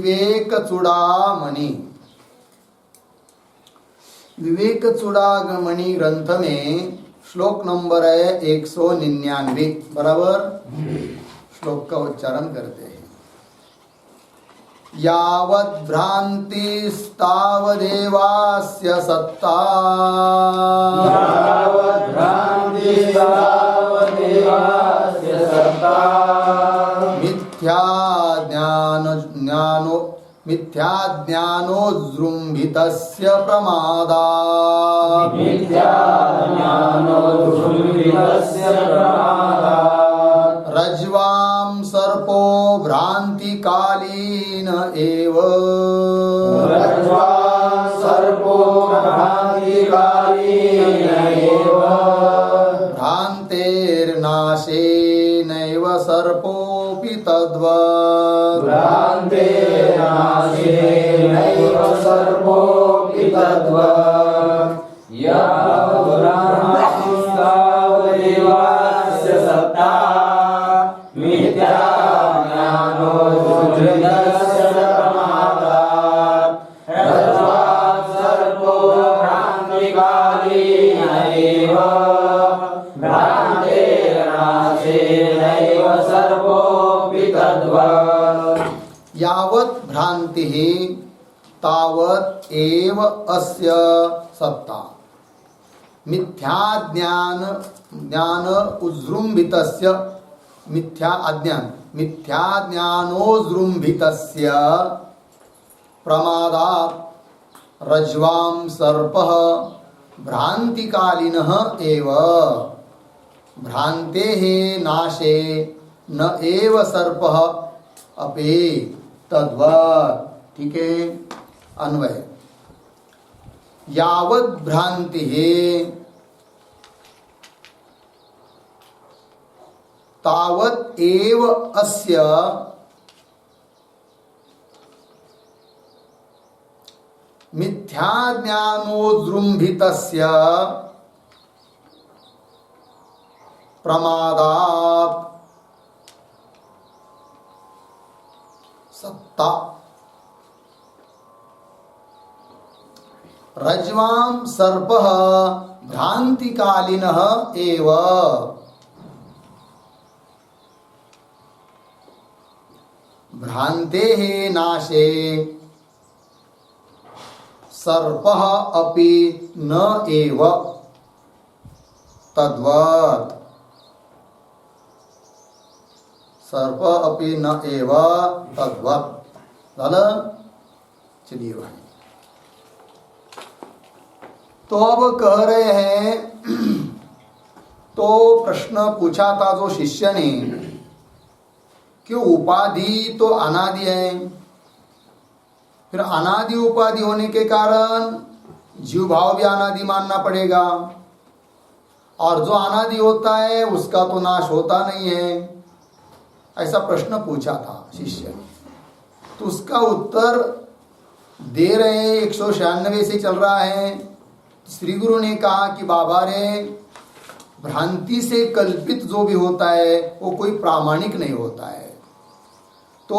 विवेक चूड़ामणि। विवेक चूड़ामणि ग्रंथ में श्लोक नंबर है 199, बराबर। श्लोक का उच्चारण करते हैं। यावद् भ्रान्तिस्तावदेवास्य सत्ता, यावद् भ्रान्तिस्तावदेवास्य सत्ता, मिथ्याज्ञानोज्जृम्भितस्य प्रमादात्, मिथ्याज्ञानोज्जृम्भितस्य प्रमादात्, रज्वां सर्पो भ्रान्तिकालीन एव, रज्वां सर्पो भ्रान्तिकालीन एव, भ्रान्तेर्नाशेनैव सर्पोऽपि तद्वत्, भ्रान्तेर्नाशेनैव सर्पोऽपि तद्वत्, यावद्भ्रान्तिस्तावदेवास्य सत्ता, मिथ्याज्ञानोज्जृम्भितस्य प्रमादात्, रज्वां सर्पो भ्रान्तिकालीन एव, भ्रान्तेर्नाशेनैव सर्पोऽपि तद्वत्। यावत् भ्रांतिः तावत् एव अस्य सत्ता, मिथ्याज्ञान उज्जृम्भितस्य, मिथ्याज्ञानोज्जृम्भितस्य प्रमादात्, रज्वां सर्पः भ्रान्तिकालिनः एव, भ्रान्तेः नाशे न एव सर्पः अपि तद्वत्। ठीक है, अन्वय। यावत् भ्रांतिः तावत् एव अस्य मिथ्याज्ञानोज्जृम्भितस्य प्रमादात् सत्ता, रज्वां सर्पः भ्रान्तिकालिनः एव, भ्रान्तेः नाशे सर्पः अपि न एव तद्वत्, सर्प अपि न एव तद्वत्। झालं? चलिए भाई, तो अब कह रहे हैं, तो प्रश्न पूछा था जो शिष्य ने कि उपाधि तो अनादि है, फिर अनादि उपाधि होने के कारण जीव भाव भी अनादि मानना पड़ेगा, और जो अनादि होता है उसका तो नाश होता नहीं है। ऐसा प्रश्न पूछा था शिष्य ने, तो उसका उत्तर दे रहे हैं। 196 से चल रहा है। श्री गुरु ने कहा कि बाबा रे, भ्रांति से कल्पित जो भी होता है वो कोई प्रामाणिक नहीं होता है। तो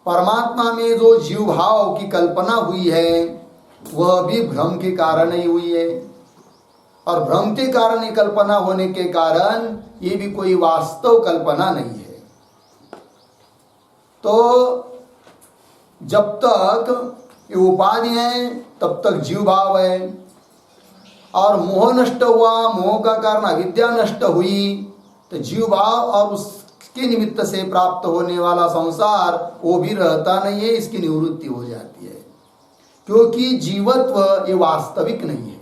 परमात्मा में जो जीव भाव की कल्पना हुई है वह भी भ्रम के कारण ही हुई है, और भ्रम के कारण ही कल्पना होने के कारण ये भी कोई वास्तव कल्पना नहीं है। तो जब तक ये उपाधि है तब तक जीव भाव है, और मोह नष्ट हुआ, मोह का कारण अविद्या नष्ट हुई, तो जीव भाव और उसके निमित्त से प्राप्त होने वाला संसार वो भी रहता नहीं है, इसकी निवृत्ति हो जाती है। क्योंकि जीवत्व ये वास्तविक नहीं है।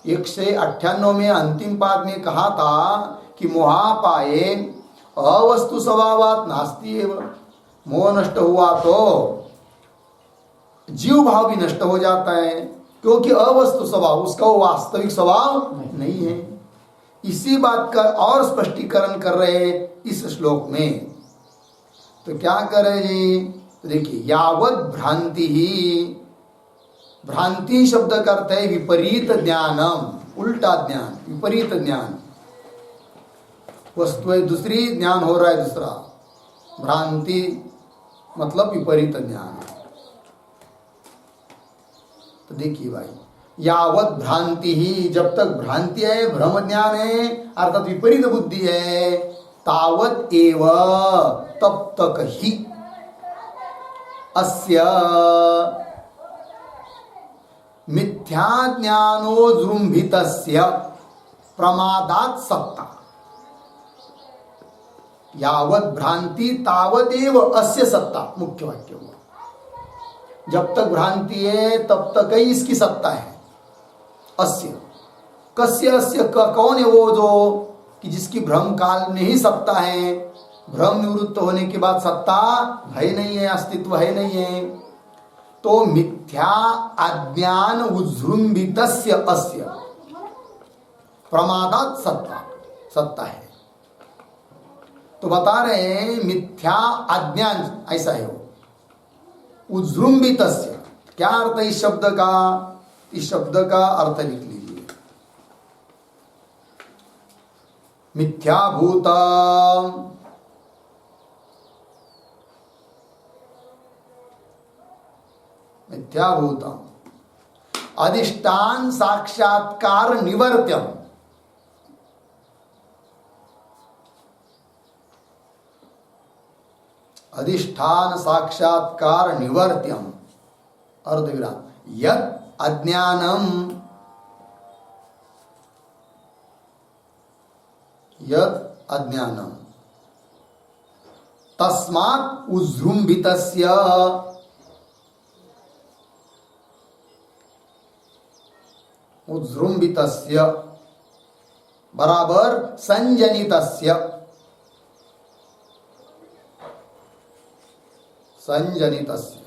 198 में अंतिम पाद में कहा था कि मोहापाये अवस्तु स्वभावात् नास्ति एव, मोह नष्ट हुआ तो जीव भाव भी नष्ट हो जाता है, क्योंकि अवस्तु स्वभाव, उसका वो वास्तविक स्वभाव नहीं है। इसी बात का और स्पष्टीकरण कर रहे हैं इस श्लोक में। तो क्या करे जी, तो देखिए, यावत् भ्रांति ही, भ्रांति शब्द का अर्थ है विपरीत ज्ञानम, उल्टा ज्ञान, विपरीत ज्ञान। वस्तु है दूसरी, ज्ञान हो रहा है दूसरा। भ्रांति मतलब विपरीत ज्ञान है। तो देखिए भाई, यावत भ्रांति ही, जब तक भ्रांति है, भ्रम ज्ञान है, अर्थात विपरीत बुद्धि है, तावत एव, तब तक ही अस्य मिथ्या ज्ञानोजृंभितस्य प्रमादात् सत्ता। यावत भ्रांति तावदेव अस्य सत्ता, मुख्य वाक्य हुआ। जब तक भ्रांति है तब तक ही इसकी सत्ता है। अस्य, कस्य अस्य, कौन है वो जो कि जिसकी भ्रम काल में ही सत्ता है, भ्रम निवृत्त होने के बाद सत्ता है नहीं है, अस्तित्व है नहीं है। तो मिथ्या अज्ञान उजृंभितस्य अस्य प्रमादात् सत्ता, सत्ता है। तो बता रहे हैं मिथ्या अज्ञान ऐसा है वो, उजृंभितस्य। क्या अर्थ है इस शब्द का? इस शब्द का अर्थ लिख लीजिए, मिथ्याभूत मिथ्याभूतम अधिष्ठान साक्षात्कार निवर्त्यम। अधिष्ठान साक्षात्कार निवर्त्यम, अर्धविराम, यत् अज्ञानम, यत् अज्ञानम तस्मात् उजृंभितस्य, उजृंभितस्य बराबर संजनितस्य, संजनितस्य।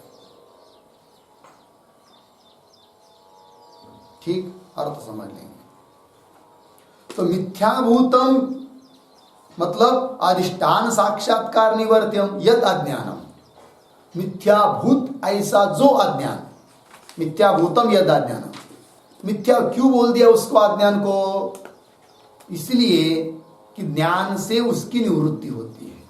ठीक, अर्थ समझ लेंगे। तो मिथ्याभूतम मतलब अधिष्ठान साक्षात्कार निवर्त्यम, यद अज्ञानम, मिथ्याभूत ऐसा जो अज्ञान, मिथ्याभूतम यद अज्ञानम। मिथ्या क्यों बोल दिया उसको, अज्ञान को? इसलिए कि ज्ञान से उसकी निवृत्ति होती है,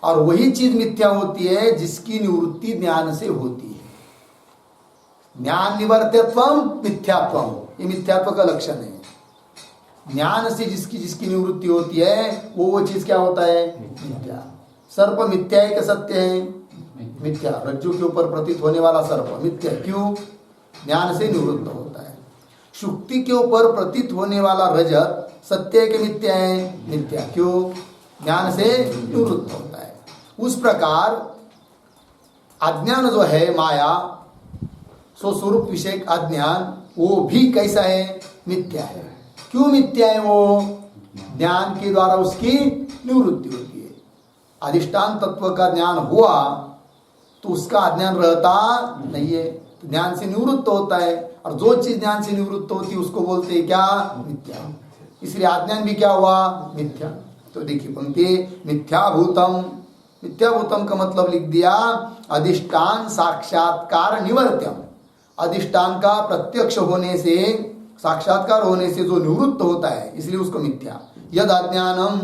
और वही चीज मिथ्या होती है जिसकी निवृत्ति ज्ञान से होती है। ज्ञान निवर्त्यत्वम मिथ्यात्वम, ये मिथ्यात्व का लक्षण है। ज्ञान से जिसकी जिसकी निवृत्ति होती है वो चीज क्या होता है? मिथ्या। सर्प मिथ्या है कि सत्य है? मिथ्या। रज्जु के ऊपर प्रतीत होने वाला सर्प मिथ्या, क्यों? ज्ञान से निवृत्त होता है। शुक्ति के ऊपर प्रतीत होने वाला रजत सत्य है कि मिथ्या है? मिथ्या, क्यों? ज्ञान से निवृत्त होता है। उस प्रकार अज्ञान जो है माया, सो स्वरूप विषयक अज्ञान, वो भी कैसा है? मिथ्या है। क्यों मिथ्या है वो? ज्ञान के द्वारा उसकी निवृत्ति होती है। अधिष्ठान तत्व का ज्ञान हुआ तो उसका अज्ञान रहता नहीं है, तो ज्ञान से निवृत्त होता है, और जो चीज ज्ञान से निवृत्त होती है उसको बोलते हैं क्या? मिथ्या। इसलिए अज्ञान भी क्या हुआ? मिथ्या। तो देखिए पंक्ति, मिथ्याभूतम, मिथ्याभूतम का मतलब लिख दिया अधिष्ठान साक्षात्कार निवर्त्यम। अधिष्ठान का प्रत्यक्ष होने से, साक्षात्कार होने से जो निवृत्त होता है, इसलिए उसको मिथ्या। यद अज्ञानम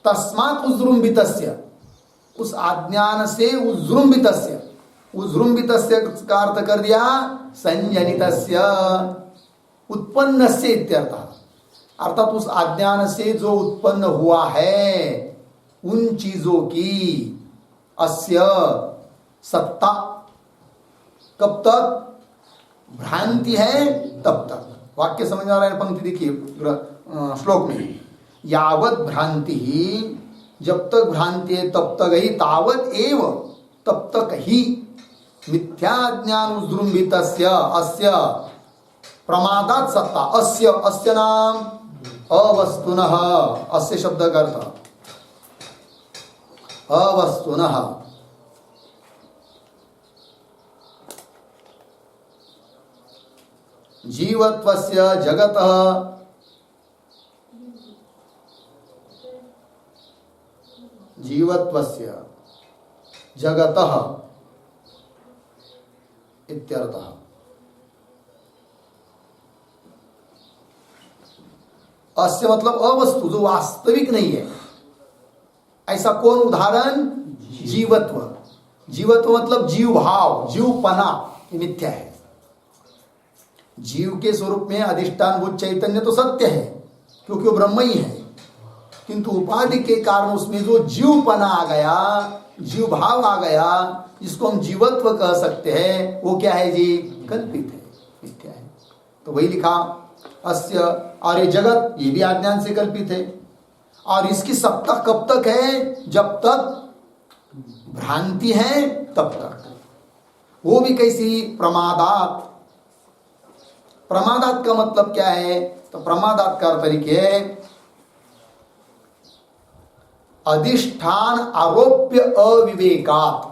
तस्मात् उजृंभितस्य, उस अज्ञान से उजृंभितस्य, उजृंभितस्य का अर्थ कर दिया संजनितस्य, उत्पन्नस्य इत्यर्थः। अर्थात उस अज्ञान से जो उत्पन्न हुआ है उन चीजों की अस्य सत्ता, कब तक? भ्रांति है तब तक। वाक्य समझ आ रहा है? पंक्ति देखिए श्लोक में, यावत भ्रांति ही, जब तक भ्रांति है तब तक ही, तावत एव, तब तक ही, मिथ्या ज्ञान उजृंभितस्य अस्य प्रमादात् सत्ता। अस्य, अस्य नाम अवस्तुनः, अस्य शब्द का अर्थ अवस्तुनः, जीवत्वस्य जगतः, जीवत्वस्य जगतः इत्यर्थः। अस्य मतलब अवस्तु, जो वास्तविक नहीं है। ऐसा कौन उदाहरण? जीवत्व। जीवत्व मतलब जीव भाव, जीवपना, ये मिथ्या है। जीव के स्वरूप में अधिष्ठान भूत चैतन्य तो सत्य है क्योंकि वो ब्रह्म ही है, किंतु उपाधि के कारण उसमें जो जीवपना आ गया, जीव भाव आ गया, जिसको हम जीवत्व कह सकते हैं, वो क्या है जी? कल्पित है, मिथ्या है। तो वही लिखा अस्य, और ये जगत ये भी अज्ञान से कल्पित है। और इसकी सत्ता कब तक है? जब तक भ्रांति है तब तक। वो भी कैसी? प्रमादात। प्रमादात का मतलब क्या है? तो प्रमादात का तरीके है अधिष्ठान आरोप्य अविवेकात।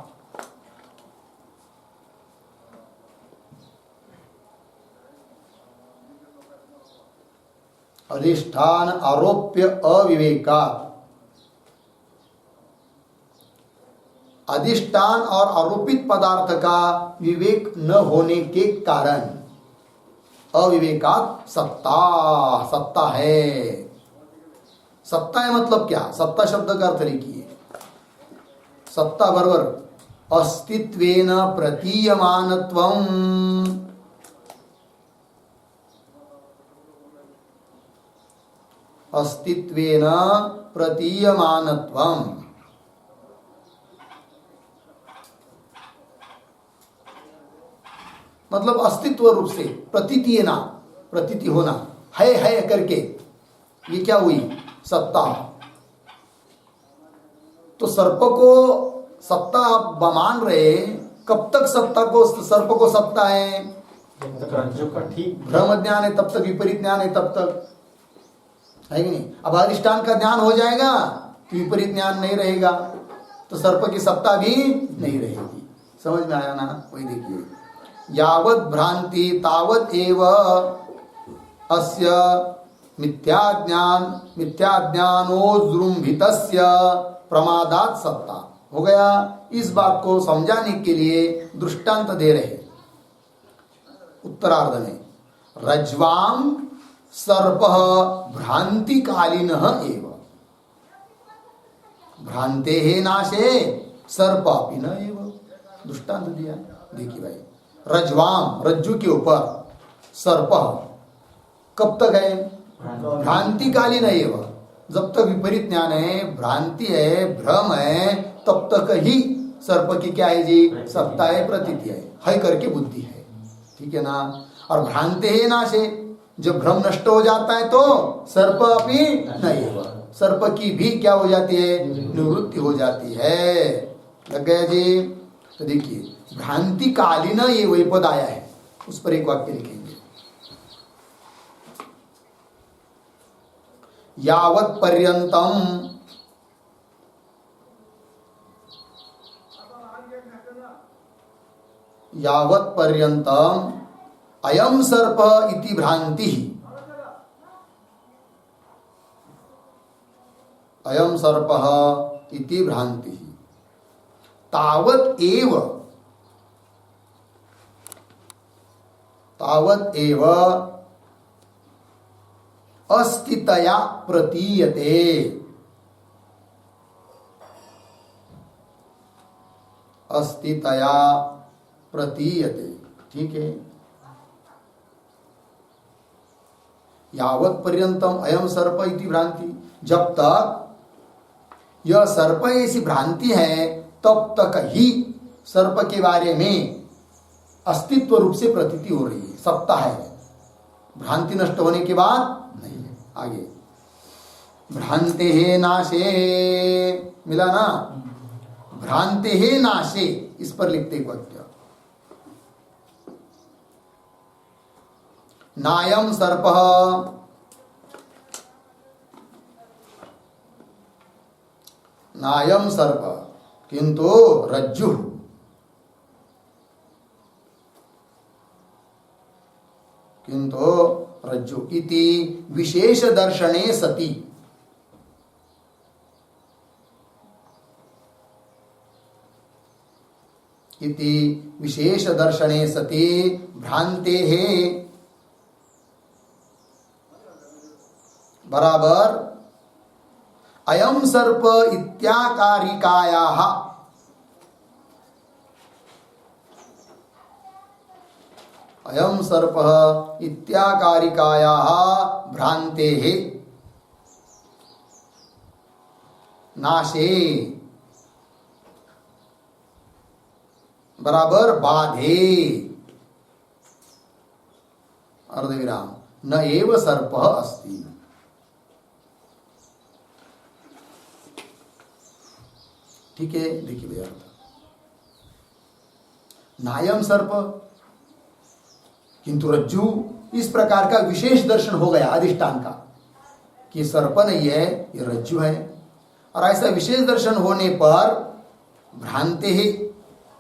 अधिष्ठान आरोप्य अविवेकात। अधिष्ठान और आरोपित पदार्थ का विवेक न होने के कारण अविवेकात सत्ता, सत्ता है। सत्ता है मतलब क्या? सत्ता शब्द का अर्थ लिखिए, सत्ता बरोबर अस्तित्वेन प्रतीयमानत्वम। अस्तित्वेन प्रतीयमानत्वम मतलब अस्तित्व रूप से, प्रतीति ना, प्रतीति होना, है करके, ये क्या हुई? सत्ता। तो सर्प को सत्ता आप मान रहे, कब तक सत्ता को, सर्प को सत्ता है? भ्रम ज्ञान है तब तक, विपरीत ज्ञान है तब तक, है कि नहीं? अब अधिष्ठान का ज्ञान हो जाएगा तो विपरीत ज्ञान नहीं रहेगा, तो सर्प की सत्ता भी नहीं रहेगी। समझ में आया ना? वही देखिए, यावत् भ्रांति तावत् एव अस्य मिथ्याज्ञानोजृंभितस्य प्रमादात् सत्ता। हो गया। इस बात को समझाने के लिए दृष्टांत दे रहे उत्तरार्ध में, रज्वाम सर्पः भ्रांतिकालीनः एव भ्रांतेः नाशे सर्पापि न एव। दृष्टांत दिया, देखिए भाई, रज्वाम रज्जु के ऊपर, सर्प कब तक है? भ्रांतिकालीन एव, जब तक विपरीत ज्ञान है, भ्रांति है, भ्रम है, तब तक ही सर्प की क्या है जी? सत्ता है, प्रतीति है करके बुद्धि है। ठीक है ना? और भ्रांति है नाशे, जब भ्रम नष्ट हो जाता है तो सर्प अपनी नहीं हुआ, सर्प की भी क्या हो जाती है? निवृत्ति हो जाती है। लग गया जी? तो देखिए, भ्रांति कालीन ये वही पद आया है, उस पर एक वाक्य लिखेंगे, यावत् पर्यंतम यावत् पर्यंतम अयम सर्प इति भ्रांति, अयम सर्प इति भ्रांति, तावत् एव अस्तितया प्रतीयते। अस्तितया प्रतीयते। ठीक है? यावत् पर्यंतम अयम सर्प इति भ्रांति, जब तक यह सर्प ऐसी भ्रांति है तब तक ही सर्प के बारे में अस्तित्व रूप से प्रतीति हो रही है, सत्ता है। भ्रांति नष्ट होने के बाद नहीं है। आगे, भ्रांते हे नाशे, मिला ना? भ्रांते हे नाशे, इस पर लिखते वाक्य, नायम सर्पः नायम सर्प किंतु रज्जु, किंतु रज्जु इति विशेष दर्शने सति, इति विशेष दर्शने सति भ्रांतेः बराबर अयम सर्प इत्याकारिकायाः अयम सर्पः इत्याकारिकायाः भ्रान्तेः नाशे बराबर बाधे अर्धविराम न एव सर्पः अस्ति। ठीक है, देखिए भैया, नायम सर्प किंतु रज्जु, इस प्रकार का विशेष दर्शन हो गया अधिष्ठान का कि सर्प नहीं है, ये रज्जु है। और ऐसा विशेष दर्शन होने पर भ्रांति ही,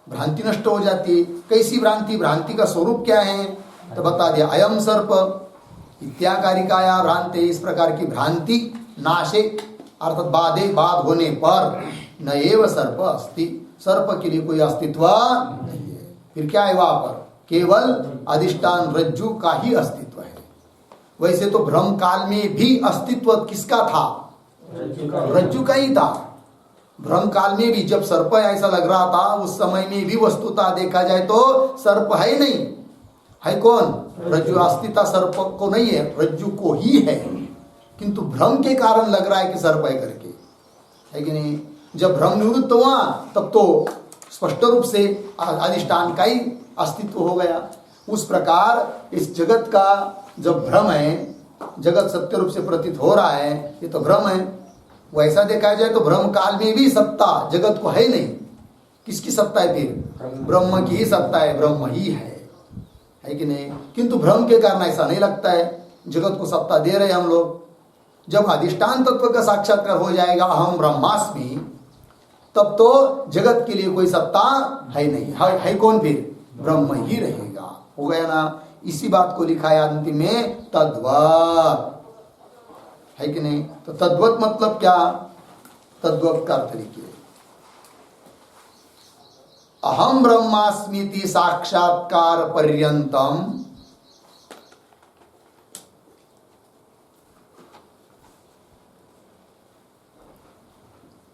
भ्रांति नष्ट हो जाती है। कैसी भ्रांति? भ्रांति का स्वरूप क्या है तो बता दिया, अयम सर्प इत्याकारिकाया भ्रांति, इस प्रकार की भ्रांति नाशे अर्थात बाधे, बाध होने पर न एव सर्प अस्ति, सर्प के लिए कोई अस्तित्व नहीं है। फिर क्या है वहां पर? केवल अधिष्ठान रज्जु का ही अस्तित्व है। वैसे तो भ्रम काल में भी अस्तित्व किसका था? रज्जु का ही था। भ्रम काल में भी जब सर्प ऐसा लग रहा था, उस समय में भी वस्तुतः देखा जाए तो सर्प है नहीं, है कौन? रज्जु। अस्तित्व सर्प को नहीं है, रज्जु को ही है, किंतु भ्रम के कारण लग रहा है कि सर्प है करके, है कि नहीं? जब भ्रम निवृत्त हुआ तब तो स्पष्ट रूप से अधिष्ठान का ही अस्तित्व हो गया। उस प्रकार इस जगत का जब भ्रम है, जगत सत्य रूप से प्रतीत हो रहा है, ये तो भ्रम है। वैसा देखा जाए तो भ्रम काल में भी सत्ता जगत को है नहीं। किसकी सत्ता है फिर? ब्रह्म की ही सत्ता है, ब्रह्म ही है कि नहीं? किंतु भ्रम के कारण ऐसा नहीं लगता है, जगत को सत्ता दे रहे हम लोग। जब अधिष्ठान तत्व का साक्षात्कार हो जाएगा, अहम ब्रह्मास्मि, तब तो जगत के लिए कोई सत्ता है नहीं, है कौन फिर? ब्रह्म ही रहेगा। हो गया ना? इसी बात को लिखा है अंतिम में, तद्वत्, है कि नहीं? तो तद्वत् मतलब क्या? तद्वत् का अर्थ लिखिए, अहम ब्रह्मास्मीति साक्षात्कार पर्यंतम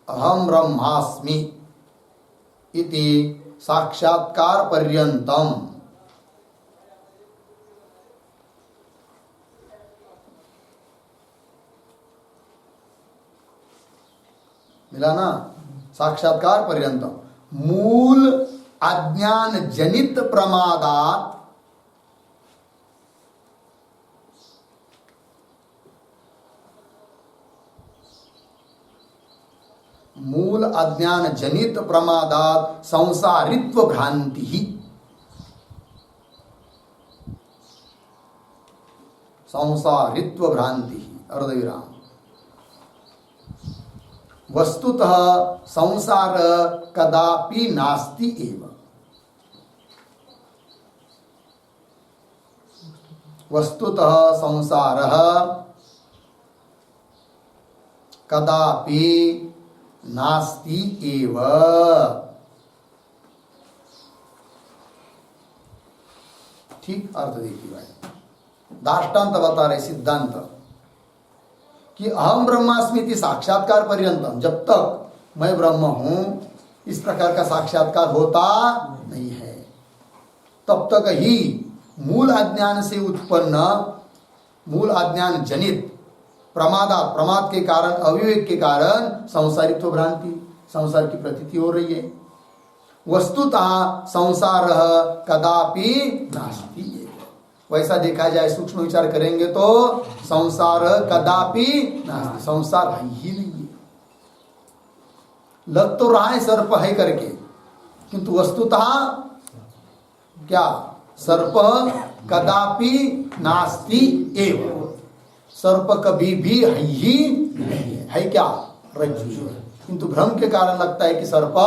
अहम ब्रह्मास्मि इति साक्षात्कार पर्यंतम, मिला ना? साक्षात्कार पर्यंतम मूल अज्ञान जनित प्रमादात मूल अज्ञान जनित प्रमादात संसारित्व भ्रांति ही, संसारित्व भ्रांति ही अर्धविराम। वस्तुतः संसार कदापि नास्ति एव, वस्तुतः संसारः कदापि नास्ति एव। ठीक अर्थ देखिए भाई, दाष्टान्त बता रहे सिद्धांत कि अहम ब्रह्मास्मि साक्षात्कार पर्यंतम, जब तक मैं ब्रह्म हूं इस प्रकार का साक्षात्कार होता नहीं है, तब तक ही मूल अज्ञान से उत्पन्न, मूल अज्ञान जनित प्रमादात, प्रमाद के कारण, अविवेक के कारण संसारित्व भ्रांति, संसार की प्रतीति हो रही है। वस्तुतः संसार कदापि नास्ति। वैसा देखा जाए, सूक्ष्म विचार करेंगे तो संसार कदापि नास्ति, संसार है ही नहीं है। लग तो रहा है सर्प है करके, किंतु वस्तुतः क्या? सर्प कदापि नास्ति एव, सर्प कभी भी है ही नहीं है। है क्या? रज्जु। किंतु भ्रम के कारण लगता है कि सर्प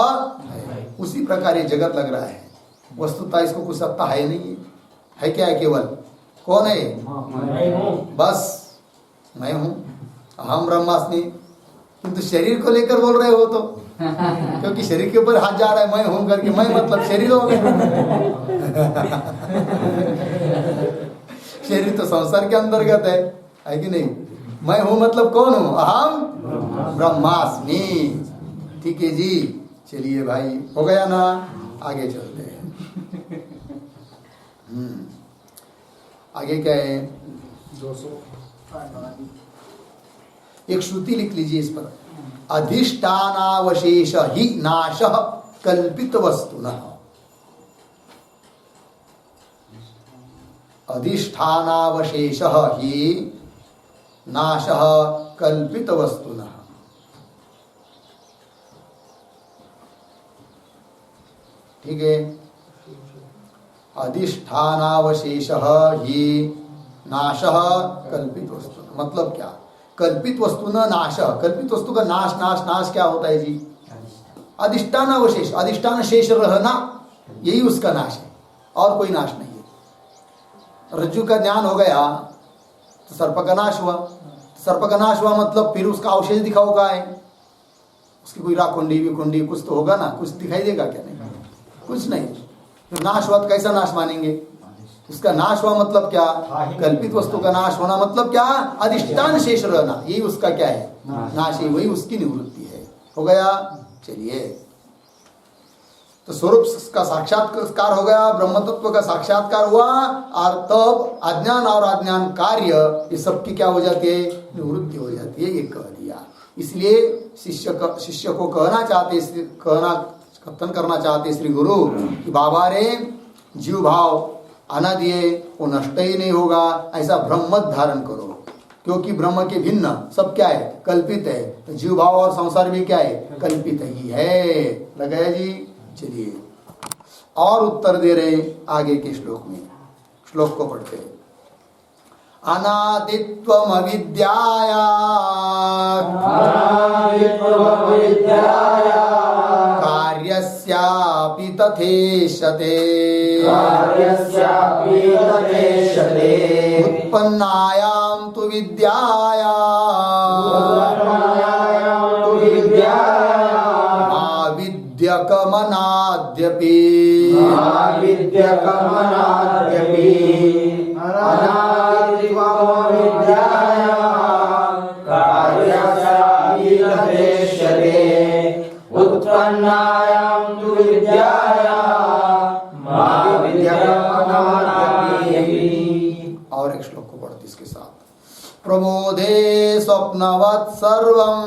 है। उसी प्रकार ये जगत लग रहा है, वस्तुतः इसको कुछ सत्ता है नहीं है। क्या है? केवल कौन है? बस मैं हूं, अहम ब्रह्मास्मि। किंतु शरीर को लेकर बोल रहे हो तो, क्योंकि शरीर के ऊपर हाथ जा रहा है, मैं हूं करके। मैं मतलब शरीर हो गया। शरीर तो संसार के अंतर्गत है कि नहीं? मैं हूं मतलब कौन हूं? अहम ब्रह्मास्मि। ठीक है जी, चलिए भाई, हो गया ना? आगे चलते हैं। आगे क्या है? 200 एक श्रुति लिख लीजिए इस पर। अधिष्ठानावशेष ही नाश कल्पित वस्तुनः। अधिष्ठानावशेष ही नाश कल्पित वस्तुनः। ठीक है। अधिष्ठानावशेष ही नाश कल्पित वस्तु, मतलब क्या? कल्पित वस्तु न नाश, कल्पित वस्तु का नाश नाश नाश क्या होता है जी? अधिष्ठान अवशेष, अधिष्ठान शेष रहना, यही उसका नाश है, और कोई नाश नहीं है। रज्जु का ज्ञान हो गया तो सर्प का नाश हुआ, सर्प का नाश हुआ मतलब फिर उसका अवशेष दिखाओ का है, उसकी कोई राकुंडी विकुंडी कुछ तो होगा ना, कुछ दिखाई देगा क्या? नहीं, कुछ नहीं। फिर नाश हुआ तो कैसा नाश मानेंगे? उसका नाश हुआ मतलब क्या? कल्पित वस्तु का नाश होना मतलब क्या? अधिष्ठान शेष रहना, यही उसका क्या है? नाश है, वही उसकी निवृत्ति है। हो गया। चलिए, तो स्वरूप का साक्षात्कार हो गया, ब्रह्म तत्व का साक्षात्कार हुआ, और तब अज्ञान और अज्ञान कार्य ये सबकी क्या हो जाती है? निवृत्ति हो जाती है। ये कह दिया। इसलिए शिष्य को कथन करना चाहते श्री गुरु कि बाबा रे, जीव भाव अनादि है, वो नष्ट ही नहीं होगा, ऐसा भ्रम मत धारण करो, क्योंकि ब्रह्म के भिन्न सब क्या है? कल्पित है। तो जीव भाव और संसार भी क्या है? कल्पित ही है। लगाया जी। चलिए, और उत्तर दे रहे आगे के श्लोक में। श्लोक को पढ़ते हैं। अनादित्वम अविद्याया कार्यस्यापि तथेष्यते उत्पन्नायां तु विद्याया विद्यकमनाद्यपि और एक श्लोक को पढ़ते इसके साथ। प्रबोधे स्वप्नवत् सर्वं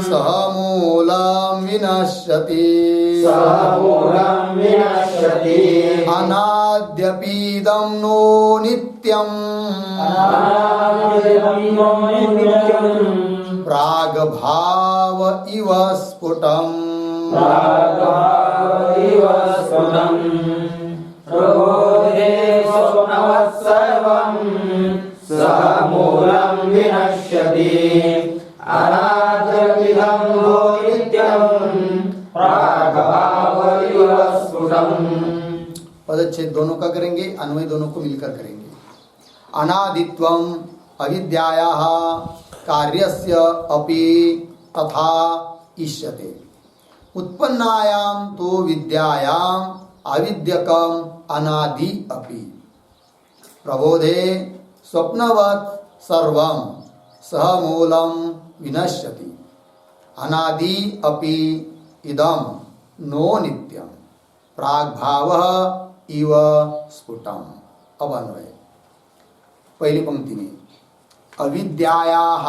समूलं विनश्यति अनाद्यपीदं नो नित्यं प्रागभाव इव स्फुटम् प्रबोधे स्वप्नवत् सर्वं समूलं विनश्यति अनाद्यपीदं नो नित्यं प्रागभाव इव स्फुटम्। पदच्छेद दोनों का करेंगे, अन्वय दोनों को मिलकर करेंगे। अनादित्वम अविद्यायाः कार्यस्य अपि तथा इष्यते उत्पन्नायां तो विद्यायां अविद्यकम अनादि अपि प्रबोधे स्वप्नवत् सर्वं सहमूलं विनश्यति अनादि अपि इदं नो नित्यं प्राग्भावः इव स्फुटम्। अब अन्वय। पहली पंक्ति में अविद्यायाः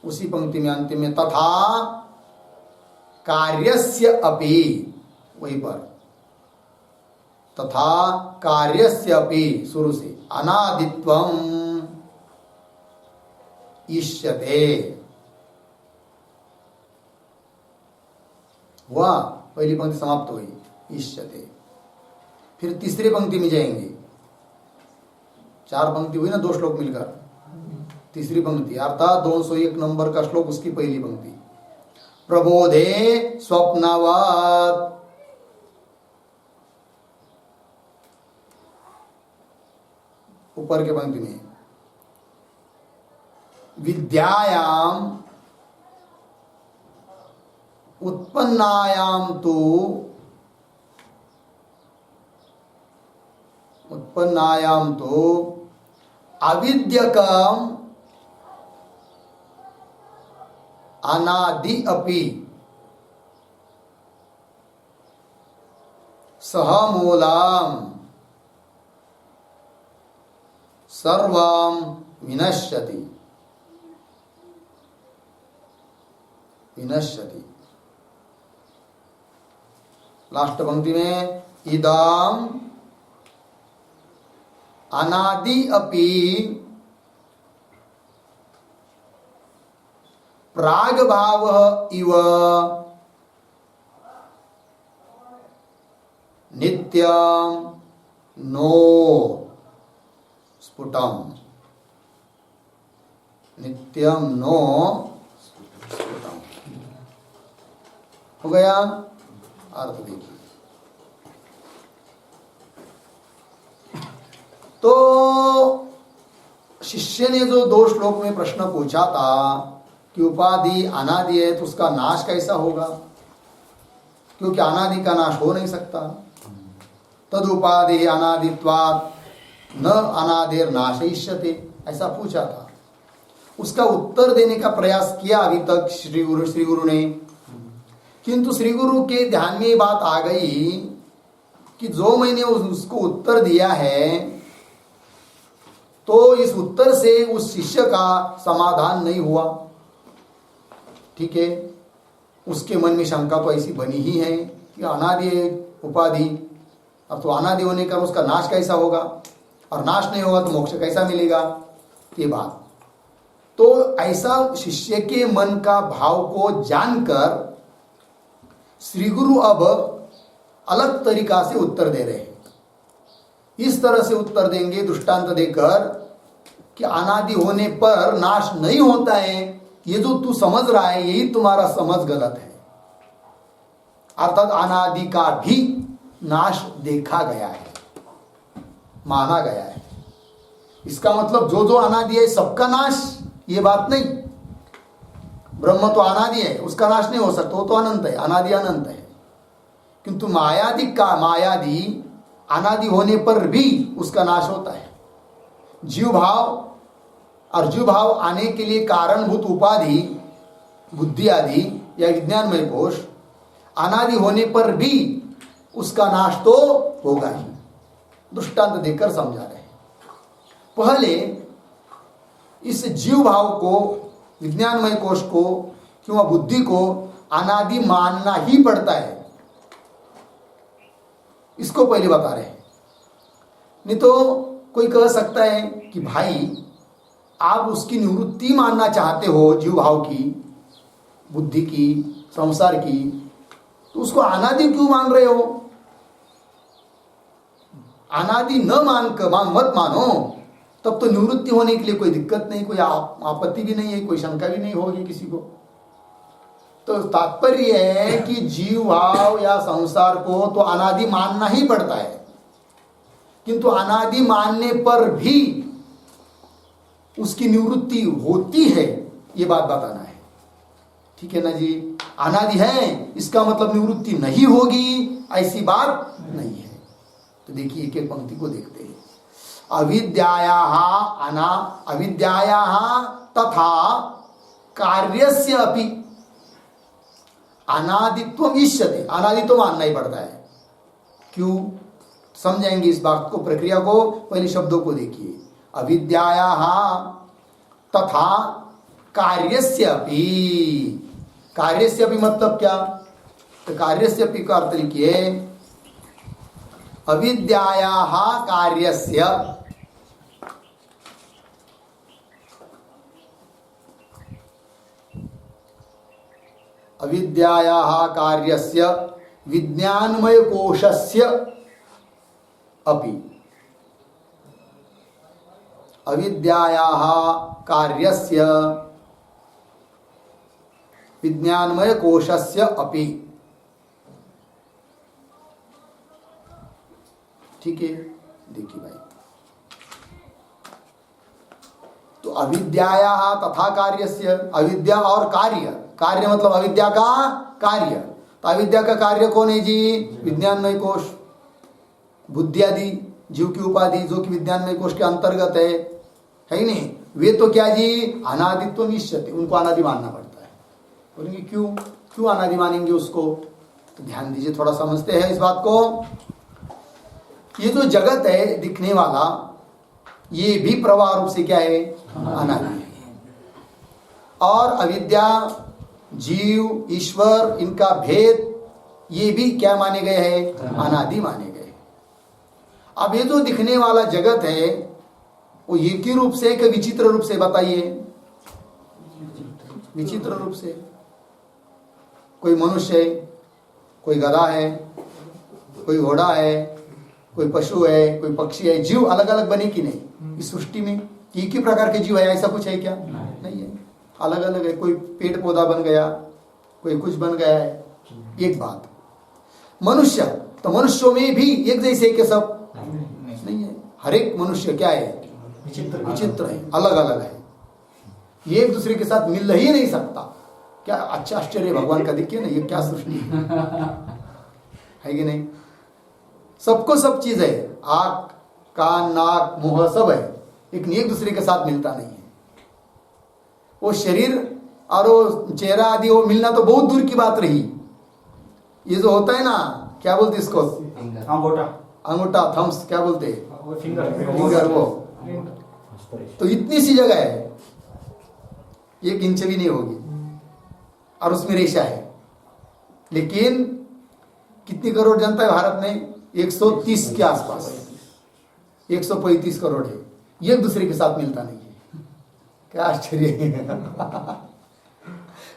उसी पंक्ति में अंतिम में तथा कार्यस्य अपि, वहीं पर तथा कार्यस्य अपि शुरू से अनादित्वम इष्यते हुआ, पहली पंक्ति समाप्त हुई इष्यते। फिर तीसरी पंक्ति में जाएंगे, चार पंक्ति हुई ना, दो श्लोक मिलकर तीसरी पंक्ति अर्थात 201 नंबर का श्लोक, उसकी पहली पंक्ति प्रबोधे स्वप्नवत् ऊपर के पंक्ति में विद्यायाम उत्पन्नायाम तो अविद्यकम अनादि अपि सहमूलाम सर्वम विनश्यति विनश्यति। लास्ट पंक्ति में इदम अनादि अपि प्रागभाव इव नित्यम नो स्फुटम नित्यम नो स्फुटम। हो गया? अर्थ देखिए। तो शिष्य ने जो 2 श्लोक में प्रश्न पूछा था कि उपाधि अनादि है तो उसका नाश कैसा होगा, क्योंकि अनादि का नाश हो नहीं सकता। तद उपाधि अनादित्वात् न अनादिर नाशयिष्यते, ऐसा पूछा था। उसका उत्तर देने का प्रयास किया अभी तक श्री गुरु ने, किंतु श्री गुरु के ध्यान में ये बात आ गई कि जो मैंने उसको उत्तर दिया है तो इस उत्तर से उस शिष्य का समाधान नहीं हुआ। ठीक है, उसके मन में शंका तो ऐसी बनी ही है कि अनादि है उपाधि, अब तो अनादि होने का उसका नाश कैसा होगा, और नाश नहीं होगा तो मोक्ष कैसा मिलेगा, ये बात। तो ऐसा शिष्य के मन का भाव को जानकर श्री गुरु अब अलग तरीका से उत्तर दे रहे हैं। इस तरह से उत्तर देंगे दृष्टांत देकर कि अनादि होने पर नाश नहीं होता है, ये जो तू समझ रहा है यही तुम्हारा समझ गलत है। अर्थात अनादि का भी नाश देखा गया है, माना गया है। इसका मतलब जो जो अनादि है सबका नाश, ये बात नहीं। ब्रह्म तो अनादि है, उसका नाश नहीं हो सकता, वो तो अनंत है, अनादि अनंत है। किंतु मायादि अनादि होने पर भी उसका नाश होता है। जीव भाव और जीव भाव आने के लिए कारणभूत उपाधि बुद्धि आदि या विज्ञानमय कोश अनादि होने पर भी उसका नाश तो होगा ही। दृष्टांत देकर समझा रहे हैं। पहले इस जीव भाव को, विज्ञानमय कोश को किंवा बुद्धि को अनादि मानना ही पड़ता है, इसको पहले बता रहे हैं। नहीं तो कोई कह सकता है कि भाई आप उसकी निवृत्ति मानना चाहते हो, जीव भाव की, बुद्धि की, संसार की, तो उसको अनादि क्यों मान रहे हो? अनादि न मत मानो, तब तो निवृत्ति होने के लिए कोई दिक्कत नहीं, कोई आपत्ति भी नहीं है, कोई शंका भी नहीं होगी किसी को। तो तात्पर्य है कि जीव भाव या संसार को तो अनादि मानना ही पड़ता है, किंतु अनादि मानने पर भी उसकी निवृत्ति होती है, ये बात बताना है। ठीक है ना जी? अनादि है इसका मतलब निवृत्ति नहीं होगी, ऐसी बात नहीं है। तो देखिए एक एक पंक्ति को देखते हैं। अविद्यायाः तथा कार्यस्य अपि अनादित्वम इष्यते। अनादि तो मानना ही पड़ता है। क्यों? समझेंगे इस बात को, प्रक्रिया को। पहले शब्दों को देखिए। अविद्यायाः तथा कार्यस्य अपि। कार्यस्य अपि मतलब क्या? तो कार्यस्य अपि का अर्थ लिखिए अविद्यायाः कार्यस्य अविद्यायाः कार्यस्य विज्ञानमय कोशस्य अपि। अविद्यायाः कार्यस्य विज्ञानमय कोशस्य अपि। ठीक है, देखिए भाई। तो अविद्यायाः तथा कार्यस्य, अविद्या और कार्य, कार्य मतलब अविद्या का कार्य। तो अविद्या का कार्य कौन है जी? विज्ञानमय कोश, बुद्धि आदि, जीव की उपाधि, जो कि विज्ञानमय कोश के अंतर्गत है ही नहीं। वे तो क्या जी? अनादित्व निश्चित, उनको अनादि मानना पड़ता है। बोलेंगे क्यों? क्यों अनादि मानेंगे उसको? तो ध्यान दीजिए, थोड़ा समझते हैं इस बात को। ये जो जगत है दिखने वाला, ये भी प्रवाह रूप से क्या है? अनादि है। और अविद्या, जीव, ईश्वर, इनका भेद, ये भी क्या माने गए हैं? अनादि माने गए। अब ये जो दिखने वाला जगत है वो एक ही रूप से कि विचित्र रूप से? बताइए। विचित्र रूप से। कोई मनुष्य है, कोई गधा है, कोई घोड़ा है, कोई पशु है, कोई पक्षी है। जीव अलग अलग बने कि नहीं? इस सृष्टि में एक ही प्रकार के जीव है, ऐसा कुछ है क्या? नहीं है, अलग अलग है। कोई पेड़ पौधा बन गया, कोई कुछ बन गया है। एक बात, मनुष्य, तो मनुष्यों में भी एक जैसे के सब नहीं है। हर एक मनुष्य क्या है? विचित्र है, अलग अलग है। ये एक दूसरे के साथ मिल ही नहीं सकता। क्या अच्छा आश्चर्य भगवान का दिखे ना, ये क्या सृष्टि है कि नहीं? सबको सब चीज है, आंख, कान, नाक, मुंह सब है, लेकिन एक दूसरे के साथ मिलता नहीं है। वो शरीर और वो चेहरा आदि वो मिलना तो बहुत दूर की बात रही। ये जो होता है ना, क्या बोलते इसको? अंगूठा, थम्स, क्या बोलते हैं? फिंगर। वो तो इतनी सी जगह है, 1 इंच भी नहीं होगी, और उसमें रेशा है। लेकिन कितनी करोड़ जनता है भारत में? 130 के आसपास, 135 करोड़ है। ये एक दूसरे के साथ मिलता नहीं है। क्या आश्चर्य है।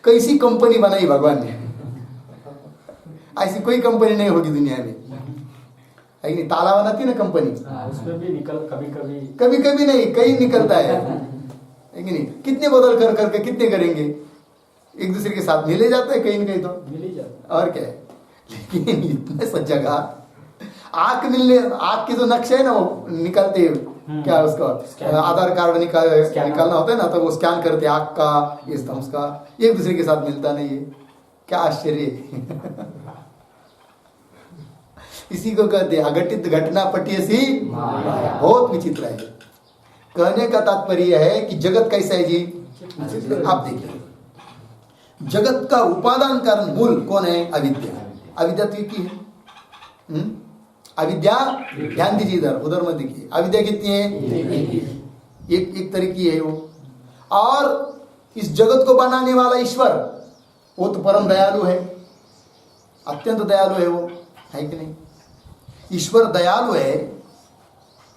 कैसी कंपनी बनाई भगवान ने, ऐसी कोई कंपनी नहीं होगी दुनिया में, है नहीं? ताला बनाती है ना कंपनी, उसमें भी निकल कभी कभी नहीं, कहीं निकलता है कि नहीं? कितने बदल कर करके कितने करेंगे? एक दूसरे के साथ मिले जाते हैं कहीं न कहीं, तो मिल ही जाता। और क्या है। लेकिन इतने सब जगह आंख मिलने, आंख के जो नक्शे है ना वो निकलते हैं। क्या उसका आधार कार्ड निकालना होता है ना, तो वो स्कैन करते आंख का, इस थम्स का। एक दूसरे के साथ मिलता नहीं है। क्या आश्चर्य है। इसी को कहते हैं अघटित घटना पटियसी। बहुत विचित्र है। कहने का तात्पर्य है कि जगत कैसा है जी? आप देखिए, जगत का उपादान कारण मूल कौन है? अविद्या। अविद्या तो एक ही है। अविद्या, ध्यान दीजिए इधर, उधर मत देखिए। अविद्या कितनी है? एक तरह की है वो। और इस जगत को बनाने वाला ईश्वर, वो तो परम दयालु है, अत्यंत दयालु है वो, है कि नहीं? ईश्वर दयालु है,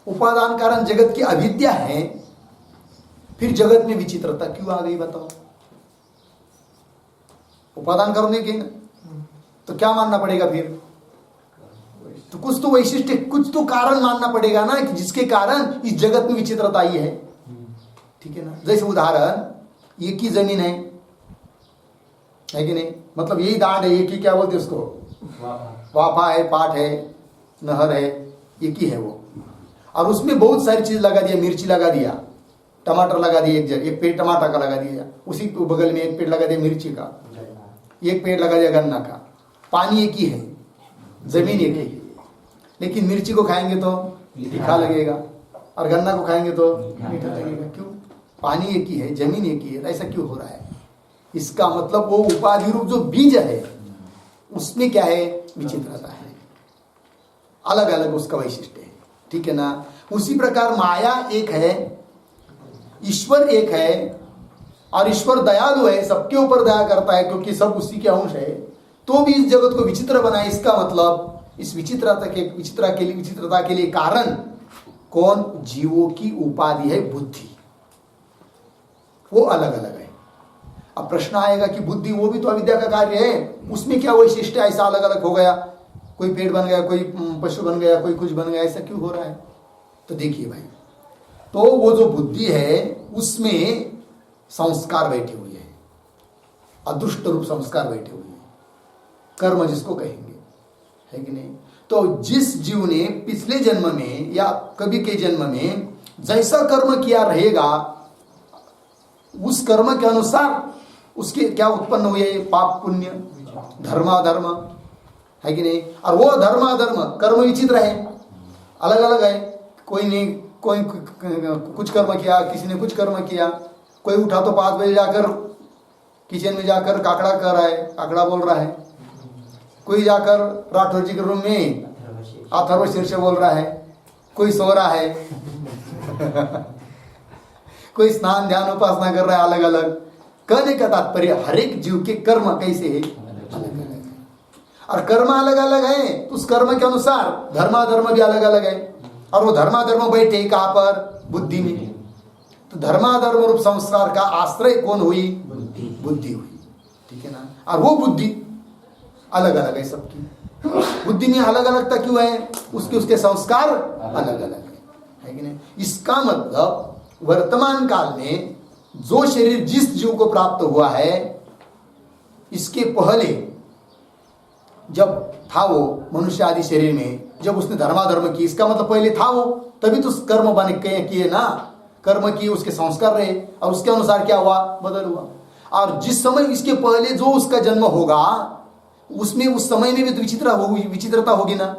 उपादान कारण जगत की अविद्या है, फिर जगत में विचित्रता क्यों आ गई बताओ? उपादान करने के ना, तो क्या मानना पड़ेगा फिर? तो कुछ तो वैशिष्ट, कुछ तो कारण मानना पड़ेगा ना, कि जिसके कारण इस जगत में विचित्रता आई है। ठीक है ना? जैसे उदाहरण, एक ही जमीन है कि नहीं? मतलब यही दांड है, एक ही, क्या बोलते उसको? वाफा है, पाट है, नहर है, एक ही है वो। और उसमें बहुत सारी चीज लगा दिया, मिर्ची लगा दिया, टमाटर लगा दिया, एक पेड़ टमाटर का लगा दिया, उसी के बगल में एक पेड़ लगा दिया मिर्ची का, एक पेड़ लगा दिया गन्ना का। पानी एक ही है, जमीन एक ही है, लेकिन मिर्ची को खाएंगे तो तीखा लगेगा और गन्ना को खाएंगे तो मीठा लगेगा। क्यों? पानी एक ही है, जमीन एक ही है, ऐसा क्यों हो रहा है? इसका मतलब वो उपाधि रूप जो बीज है उसमें क्या है? विचित्रता है, अलग अलग उसका वैशिष्ट्य है। ठीक है ना? उसी प्रकार माया एक है, ईश्वर एक है, और ईश्वर दयालु है, सबके ऊपर दया करता है क्योंकि सब उसी के अंश है। तो भी इस जगत को विचित्र बनाए, इसका मतलब इस विचित्रता के लिए कारण कौन? जीवों की उपाधि है बुद्धि, वो अलग अलग है। अब प्रश्न आएगा कि बुद्धि वो भी तो अविद्या का कार्य है, उसमें क्या वैशिष्ट्य ऐसा अलग अलग हो गया? कोई पेड़ बन गया, कोई पशु बन गया, कोई कुछ बन गया, ऐसा क्यों हो रहा है? तो देखिए भाई, तो वो जो बुद्धि है उसमें संस्कार बैठे हुए हैं, अदृष्ट रूप संस्कार बैठे हुए हैं, कर्म जिसको कहेंगे, है कि नहीं? तो जिस जीव ने पिछले जन्म में या कभी के जन्म में जैसा कर्म किया रहेगा, उस कर्म के अनुसार उसके क्या उत्पन्न हुए? पाप पुण्य, धर्म अधर्म, है कि नहीं? और वो धर्म अधर्म कर्म विचित्र है, अलग अलग है। कोई नहीं, कोई कुछ कर्म किया, किसी ने कुछ कर्म किया। कोई उठा तो 5 बजे जाकर किचन में जाकर काकड़ा कर रहा है, काकड़ा बोल रहा है। कोई जाकर राठौर जी के रूम में अथर्वशीर्ष बोल रहा है, कोई सो रहा है, कोई स्नान ध्यान उपासना कर रहा है, अलग अलग। कहने का तात्पर्य हर एक जीव के कर्म कैसे है, अलग अलग है। और कर्म अलग अलग है तो उस कर्म के अनुसार धर्माधर्म भी अलग अलग है। और वो धर्माधर्म बैठे कहाँ पर, बुद्धि में। तो धर्माधर्म रूप संस्कार का आश्रय कौन हुई, बुद्धि हुई, ठीक है ना। और वो बुद्धि अलग अलग है सबकी। बुद्धि में अलग अलगता क्यों है, उसके उसके संस्कार अलग अलग है कि नहीं। इसका मतलब वर्तमान काल में जो शरीर जिस जीव को प्राप्त हुआ है, इसके पहले जब था वो मनुष्य आदि शरीर में, जब उसने धर्माधर्म की, इसका मतलब पहले था वो, तभी तो कर्म बने किए ना, कर्म किए, उसके संस्कार रहे और उसके अनुसार क्या हुआ, बदल हुआ। और जिस समय इसके पहले जो उसका जन्म होगा, उसमें उस समय में भी तो विचित्रता होगी ना।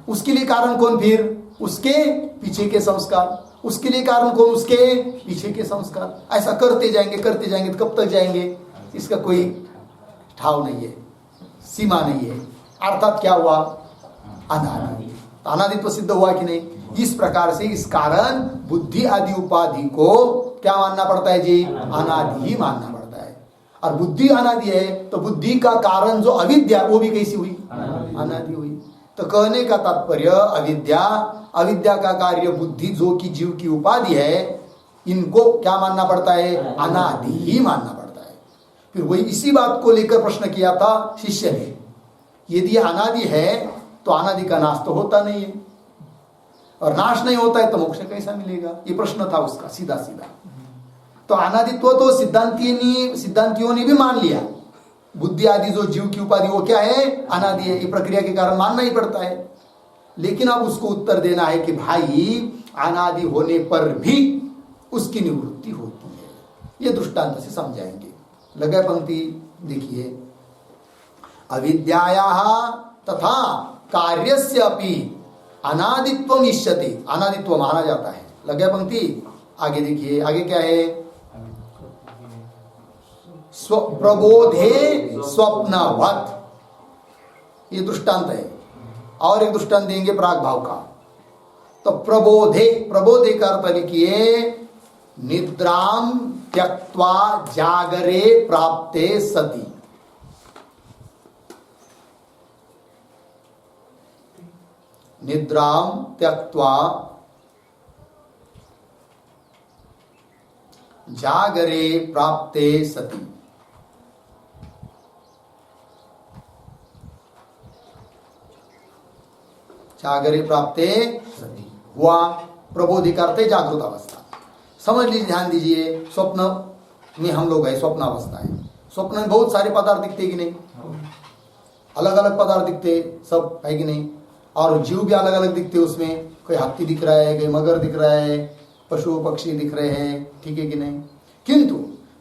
उसके लिए कारण कौन, फिर उसके पीछे के संस्कार। उसके लिए कारण कौन, उसके पीछे के संस्कार। ऐसा करते जाएंगे तो कब तक जाएंगे, इसका कोई ठाव नहीं है, सीमा नहीं है। अर्थात क्या हुआ, अनादि। अनादित्व सिद्ध हुआ कि नहीं। इस प्रकार से इस कारण बुद्धि आदि उपाधि को क्या मानना पड़ता है जी, अनादि ही मानना पड़ता है। और बुद्धि अनादि है तो बुद्धि का कारण जो अविद्या, वो भी कैसी हुई, अनादि हुई। तो कहने का तात्पर्य अविद्या का कार्य बुद्धि जो कि जीव की उपाधि है, इनको क्या मानना पड़ता है, अनादि ही मानना पड़ता है। फिर वही इसी बात को लेकर प्रश्न किया था शिष्य ने, यदि अनादि है तो अनादि का नाश तो होता नहीं है, और नाश नहीं होता है तो मोक्ष कैसा मिलेगा, ये प्रश्न था उसका सीधा सीधा। तो अनादित्व तो सिद्धांतियों ने भी मान लिया। बुद्धि आदि जो जीव की उपाधि वो क्या है, अनादि है, ये प्रक्रिया के कारण मानना ही पड़ता है। लेकिन अब उसको उत्तर देना है कि भाई अनादि होने पर भी उसकी निवृत्ति होती है। ये दृष्टांत से समझाएंगे। लगा पंक्ति देखिए, अविद्यायाः तथा कार्यस्य अपि अनादित्वम इष्यते। अनादित्व माना जाता है। लगा पंक्ति, आगे देखिए, आगे क्या है, प्रबोधे स्वप्नवत्, ये दृष्टांत है। और एक दृष्टांत देंगे प्राग भाव का। तो प्रबोधे का अर्थ लिखिए, निद्राम त्यक्त्वा जागरे प्राप्ते सति। निद्राम त्यक्त्वा जागरे प्राप्ते सति। जागरे प्राप्ते सति हुआ, प्रबोधि करते जागृत अवस्था। समझ लीजिए, ध्यान दीजिए, स्वप्न में हम लोग है, स्वप्न अवस्था है। स्वप्न में बहुत सारे पदार्थ दिखते कि नहीं, अलग अलग पदार्थ दिखते सब, है कि नहीं। और जीव भी अलग अलग दिखते, उसमें कोई हाथी दिख रहा है, कोई मगर दिख रहा है, पशु पक्षी दिख रहे हैं, ठीक है कि नहीं। किंतु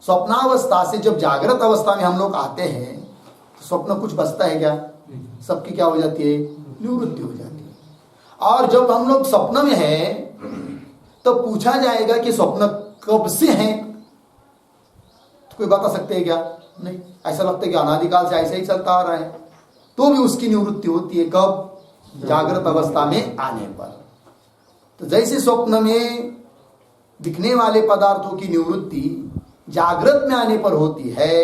स्वप्नावस्था से जब जागृत अवस्था में हम लोग आते हैं तो स्वप्न कुछ बचता है क्या, सबकी क्या हो जाती है, निवृत्ति हो जाती है। और जब हम लोग स्वप्न में हैं तो पूछा जाएगा कि स्वप्न कब से हैं, तो कोई बता सकते हैं क्या, नहीं। ऐसा लगता है कि अनादिकाल से ऐसा ही चलता आ रहा है। तो भी उसकी निवृत्ति होती है कब, जागृत अवस्था में आने पर। तो जैसे स्वप्न में दिखने वाले पदार्थों की निवृत्ति जागृत में आने पर होती है,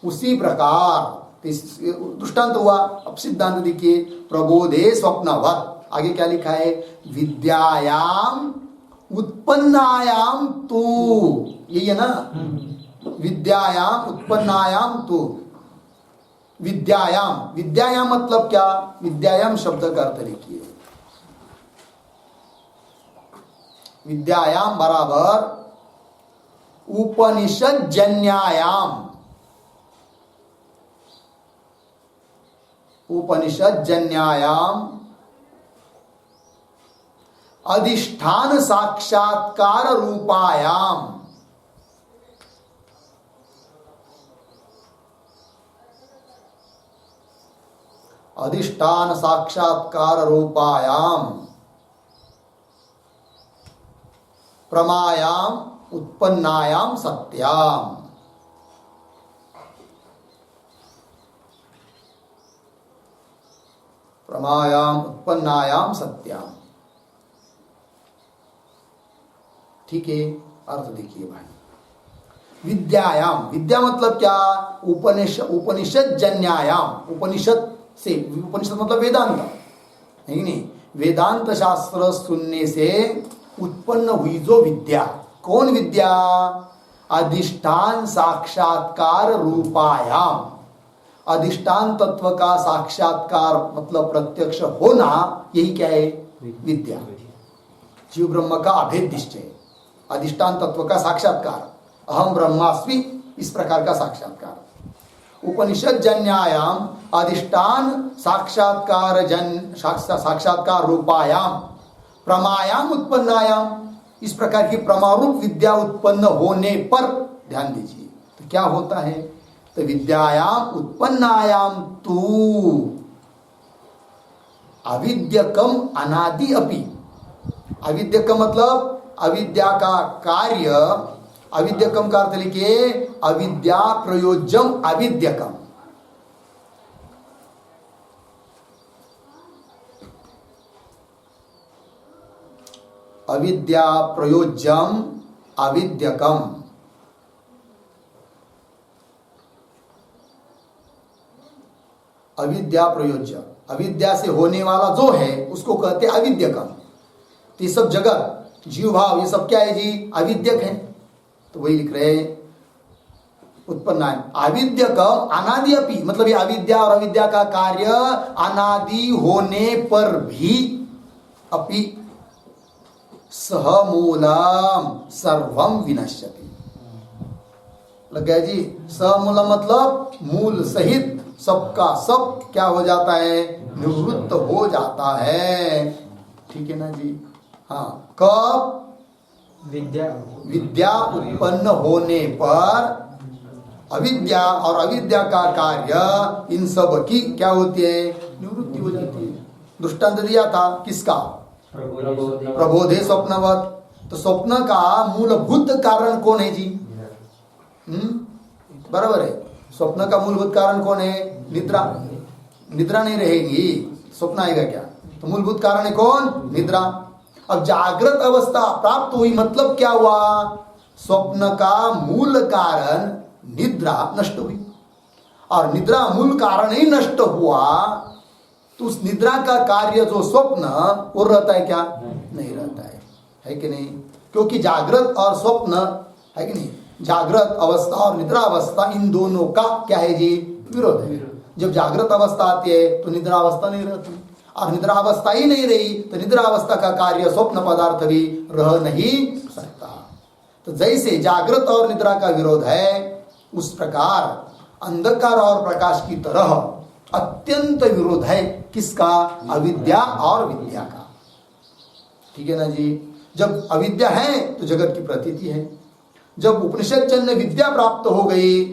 उसी प्रकार दृष्टांत हुआ। अब सिद्धांत देखिए, प्रबोधे स्वप्नवत्। आगे क्या लिखा है, विद्यायाम उत्पन्नायाम तु, यही है ना, विद्यायाम उत्पन्नायाम तु। विद्यायाम मतलब क्या, विद्यायाम शब्द का अर्थ लिखिए, विद्यायाम बराबर उपनिषद जन्यायाम। उपनिषद जन्यायाम अधिष्ठान साक्षात्कार रूपायाम। अधिष्ठान साक्षात्कार रूपायाम प्रमायाम उत्पन्नायाम सत्याम। प्रमायाम उत्पन्नायाम सत्याम। ठीक है, अर्थ देखिए भाई। विद्यायाम, विद्या मतलब क्या? उपनिषद जन्यायाम, उपनिषद से, उपनिषद मतलब वेदांत है कि नहीं? वेदांत शास्त्र सुनने से उत्पन्न हुई जो विद्या, कौन विद्या? अधिष्ठान साक्षात्कार रूपायाम, अधिष्ठान तत्व का साक्षात्कार मतलब प्रत्यक्ष होना, यही क्या है? विद्या। जीव ब्रह्म का अभेद निश्चय, अधिष्ठान तत्व का साक्षात्कार, अहम ब्रह्मास्मि, इस प्रकार का साक्षात्कार। उपनिषद जन्यायाम अधिष्ठान साक्षात्कार साक्षात्कार रूपायाम प्रमायाम उत्पन्नायाम, इस प्रकार की प्रमारूप विद्या उत्पन्न होने पर ध्यान दीजिए तो क्या होता है? तो विद्यायाम उत्पन्नायाम तू अविद्यकम अनादि अपि, अविद्यकम मतलब अविद्या का कार्य, अविद्यकम का अर्थ लिखिए अविद्या प्रयोज्यम अविद्यकम, अविद्या प्रयोज्यम अविद्यकम, अविद्या प्रयोज्य, अविद्या से होने वाला जो है उसको कहते हैं अविद्यकम। तो ये सब जगत, जीव भाव, ये सब क्या है जी? अविद्यक है। तो वही लिख रहे हैं उत्पन्न अविद्यकम अनादि अपि, मतलब ये अविद्या और अविद्या का कार्य अनादि होने पर भी अपि सहमूलम सर्वम विनश्यति। लग गया जी? सहमूलम मतलब मूल सहित सबका सब क्या हो जाता है? निवृत्त हो जाता है। ठीक है ना जी? हाँ, कब? विद्या उत्पन्न होने पर अविद्या और अविद्या का कार्य इन सब की क्या होती है? निवृत्ति हो जाती है। दृष्टांत दिया था किसका? प्रबोधे स्वप्नवत। तो स्वप्न का मूलभूत कारण कौन है जी? बराबर है। स्वप्न का मूलभूत कारण कौन है? निद्रा। निद्रा नहीं रहेगी स्वप्न आएगा क्या? तो मूलभूत कारण है कौन? निद्रा। अब जागृत अवस्था प्राप्त हुई मतलब क्या हुआ? स्वप्न का मूल कारण निद्रा नष्ट हुई, और निद्रा मूल कारण ही नष्ट हुआ तो उस निद्रा का कार्य जो स्वप्न वो रहता है क्या? नहीं रहता है कि नहीं? क्योंकि जागृत और स्वप्न है कि नहीं, जागृत अवस्था और निद्रा अवस्था इन दोनों का क्या है जी? विरोध है। जब जागृत अवस्था आती है तो निद्रा अवस्था नहीं रहती, और निद्रा अवस्था ही नहीं रही तो निद्रा अवस्था का कार्य स्वप्न पदार्थ भी रह नहीं सकता। तो जैसे जागृत और निद्रा का विरोध है, उस प्रकार अंधकार और प्रकाश की तरह अत्यंत विरोध है किसका? अविद्या और विद्या का। ठीक है ना जी? जब अविद्या है तो जगत की प्रतीति है, जब उपनिषद जन्य विद्या प्राप्त हो गई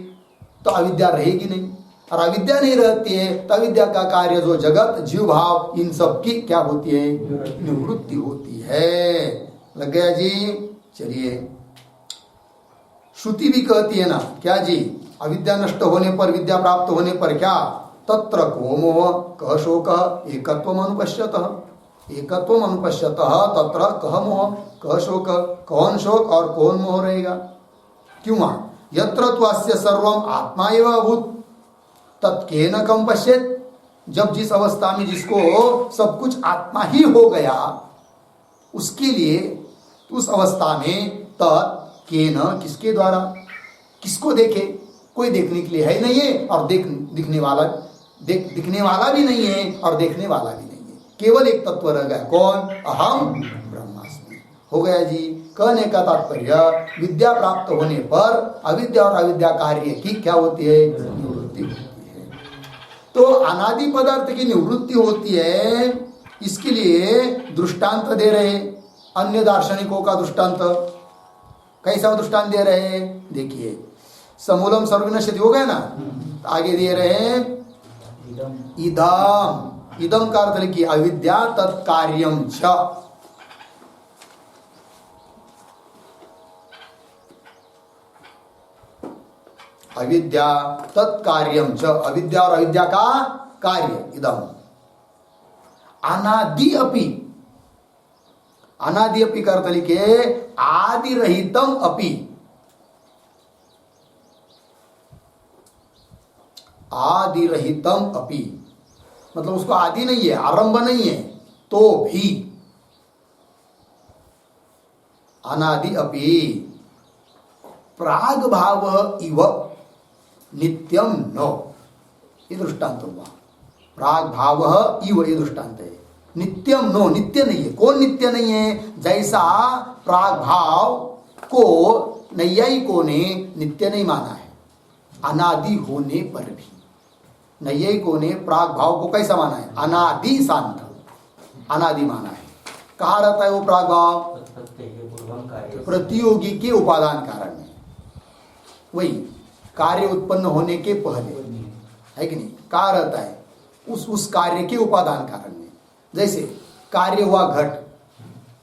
तो अविद्या रहेगी नहीं, और अविद्या नहीं रहती है तो अविद्या का कार्य जो जगत जीव भाव इन सब की क्या होती है? निवृत्ति होती है। लग गया जी? चलिए, श्रुति भी कहती है ना क्या जी? अविद्या नष्ट होने पर, विद्या प्राप्त होने पर क्या? तत्र को मोह कह शोक एकत्वम अनुपश्यतः, एकत्वम अनुपश्यतः तत्र कह मोह कह शोक, कौन शोक और कौन मोह रहेगा? क्यों? यत्र त्वस्य सर्वम आत्मा एव अभूत तत्केन कम पश्येत। जब जिस अवस्था में जिसको सब कुछ आत्मा ही हो गया, उसके लिए उस अवस्था में तत्केन किसके द्वारा, किसको देखे? कोई देखने के लिए है नहीं है, और दिखने वाला भी नहीं है और देखने वाला भी नहीं है। केवल एक तत्व रह गया, कौन? अहम ब्रह्मास्मि। हो गया जी? कहने का तात्पर्य विद्या प्राप्त होने पर अविद्या और अविद्या कार्य की क्या होती है? निवृत्ति होती है। तो अनादि पदार्थ की निवृत्ति होती है, इसके लिए दृष्टांत दे रहे अन्य दार्शनिकों का दृष्टांत। कैसा दृष्टांत दे रहे हैं? देखिए, समूलम सर्वविनश्यति हो गया ना, आगे दे रहे हैं इदम। इदम का अर्थ लिखिए अविद्या तत्कार्यम च। अविद्या तत्कार्यम च, अविद्या और अविद्या का कार्य इदम। अनादि अपि, अनादि अपि का अर्थ लिखे आदि रहितम अपि, आदि रहितम अपि मतलब उसको आदि नहीं है, आरंभ नहीं है, तो भी अनादि अपि प्राग भाव इव नित्यम नो, ये दृष्टांत हुआ। प्राग भाव इव ये दृष्टांत है। नित्यम नो, नित्य नहीं है। कौन नित्य नहीं है? जैसा प्राग भाव को नैयायिकों ने नित्य नहीं माना है, अनादि होने पर भी। नैयायिकों ने प्राग भाव को कैसा माना है? अनादि शांत, अनादि माना है। कहाँ रहता है वो प्राग भाव? प्रतियोगी के उपादान कारण में, वही कार्य उत्पन्न होने के पहले है कि नहीं? कहाँ रहता है? उस कार्य के उपादान कारण में। जैसे कार्य हुआ घट,